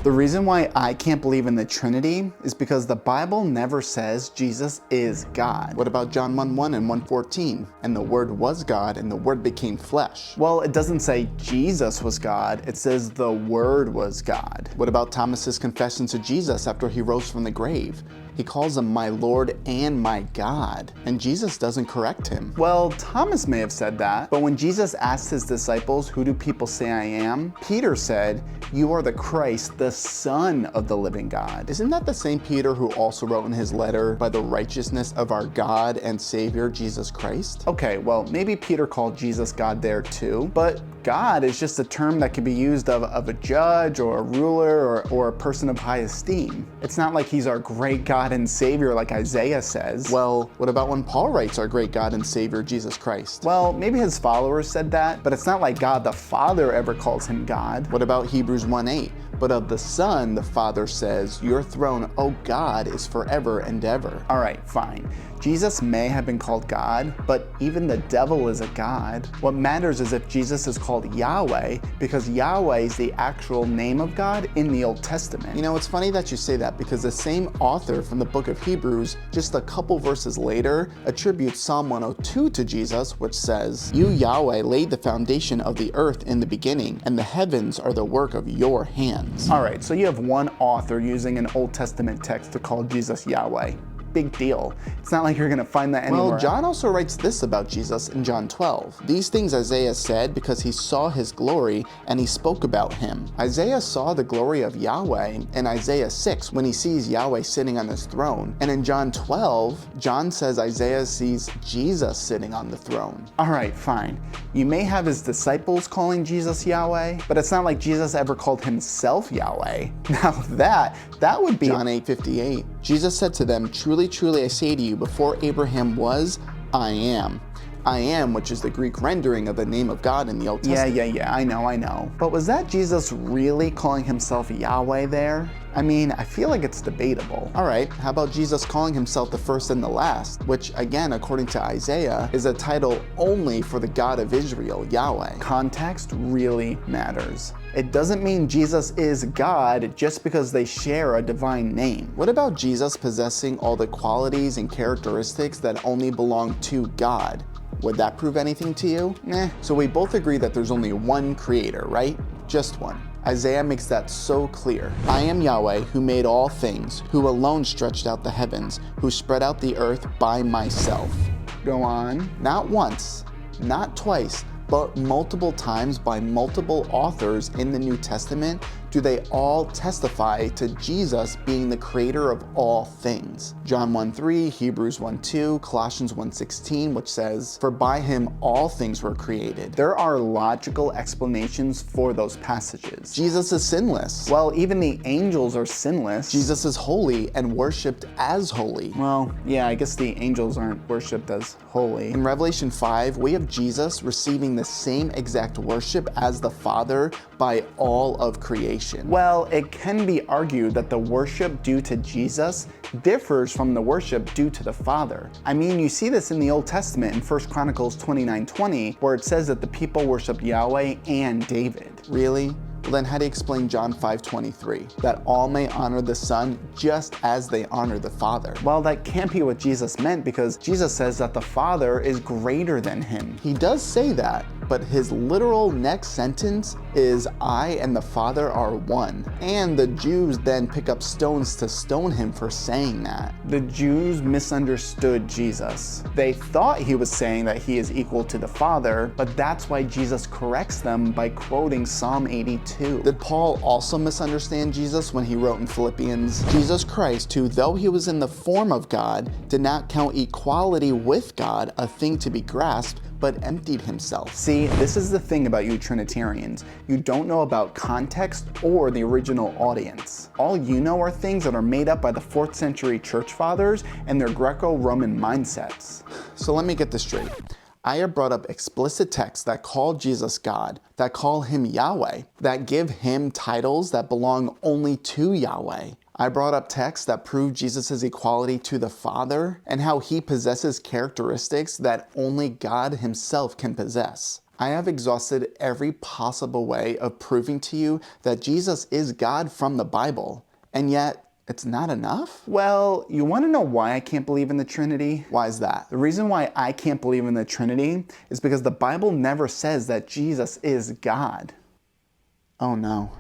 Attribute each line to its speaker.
Speaker 1: The reason why I can't believe in the Trinity is because the Bible never says Jesus is God.
Speaker 2: What about John 1:1 and 1:14? And the Word was God, and the Word became flesh.
Speaker 1: Well, it doesn't say Jesus was God, it says the Word was God.
Speaker 2: What about Thomas's confession to Jesus after he rose from the grave? He calls him my Lord and my God, and Jesus doesn't correct him.
Speaker 1: Well, Thomas may have said that, but when Jesus asked his disciples, "Who do people say I am?" Peter said, "You are the Christ, the Son of the living God."
Speaker 2: Isn't that the same Peter who also wrote in his letter, by the righteousness of our God and Savior Jesus Christ?
Speaker 1: Okay, well, maybe Peter called Jesus God there too, but God is just a term that can be used of a judge or a ruler or a person of high esteem. It's not like he's our great God and Savior like Isaiah says.
Speaker 2: Well, what about when Paul writes our great God and Savior Jesus Christ?
Speaker 1: Well, maybe his followers said that, but it's not like God the Father ever calls him God.
Speaker 2: What about Hebrews 1:8? But of the Son, the Father says, your throne, O God, is forever and ever.
Speaker 1: All right, fine. Jesus may have been called God, but even the devil is a god. What matters is if Jesus is called Yahweh, because Yahweh is the actual name of God in the Old Testament.
Speaker 2: You know, it's funny that you say that because the same author from the book of Hebrews, just a couple verses later, attributes Psalm 102 to Jesus, which says, You, Yahweh, laid the foundation of the earth in the beginning, and the heavens are the work of your hands.
Speaker 1: All right, so you have one author using an Old Testament text to call Jesus Yahweh. Big deal. It's not like you're gonna find that anywhere.
Speaker 2: Well, John also writes this about Jesus in John 12. These things Isaiah said because he saw his glory and he spoke about him. Isaiah saw the glory of Yahweh in Isaiah 6 when he sees Yahweh sitting on his throne. And in John 12, John says Isaiah sees Jesus sitting on the throne.
Speaker 1: All right, fine. You may have his disciples calling Jesus Yahweh, but it's not like Jesus ever called himself Yahweh. Now that would be
Speaker 2: John 8:58. Jesus said to them, Truly, truly, I say to you, before Abraham was, I am. I am, which is the Greek rendering of the name of God in the Old Testament.
Speaker 1: Yeah, I know. But was that Jesus really calling himself Yahweh there? I mean, I feel like it's debatable.
Speaker 2: All right, how about Jesus calling himself the first and the last, which again, according to Isaiah, is a title only for the God of Israel, Yahweh.
Speaker 1: Context really matters. It doesn't mean Jesus is God just because they share a divine name.
Speaker 2: What about Jesus possessing all the qualities and characteristics that only belong to God? Would that prove anything to you? So we both agree that there's only one creator, right? Just one. Isaiah makes that so clear. I am Yahweh who made all things, who alone stretched out the heavens, who spread out the earth by myself.
Speaker 1: Go on.
Speaker 2: Not once, not twice, but multiple times by multiple authors in the New Testament do they all testify to Jesus being the creator of all things. John 1:3, Hebrews 1:2, Colossians 1:16, which says, For by him all things were created.
Speaker 1: There are logical explanations for those passages.
Speaker 2: Jesus is sinless.
Speaker 1: Well, even the angels are sinless.
Speaker 2: Jesus is holy and worshipped as holy.
Speaker 1: Well, yeah, I guess the angels aren't worshipped as holy.
Speaker 2: In Revelation 5, we have Jesus receiving the same exact worship as the Father by all of creation.
Speaker 1: Well, it can be argued that the worship due to Jesus differs from the worship due to the Father. I mean, you see this in the Old Testament in 1 Chronicles 29:20, where it says that the people worshiped Yahweh and David.
Speaker 2: Really? Well, then how do you explain John 5:23? That all may honor the Son just as they honor the Father.
Speaker 1: Well, that can't be what Jesus meant, because Jesus says that the Father is greater than him.
Speaker 2: He does say that, but his literal next sentence is, I and the Father are one. And the Jews then pick up stones to stone him for saying that.
Speaker 1: The Jews misunderstood Jesus. They thought he was saying that he is equal to the Father, but that's why Jesus corrects them by quoting Psalm 82.
Speaker 2: Did Paul also misunderstand Jesus when he wrote in Philippians, Jesus Christ, who though he was in the form of God, did not count equality with God a thing to be grasped, but emptied himself.
Speaker 1: See, this is the thing about you Trinitarians. You don't know about context or the original audience. All you know are things that are made up by the 4th century church fathers and their Greco-Roman mindsets.
Speaker 2: So let me get this straight. I have brought up explicit texts that call Jesus God, that call him Yahweh, that give him titles that belong only to Yahweh. I brought up texts that prove Jesus' equality to the Father and how he possesses characteristics that only God himself can possess. I have exhausted every possible way of proving to you that Jesus is God from the Bible, and yet it's not enough?
Speaker 1: Well, you want to know why I can't believe in the Trinity?
Speaker 2: Why is that?
Speaker 1: The reason why I can't believe in the Trinity is because the Bible never says that Jesus is God.
Speaker 2: Oh no.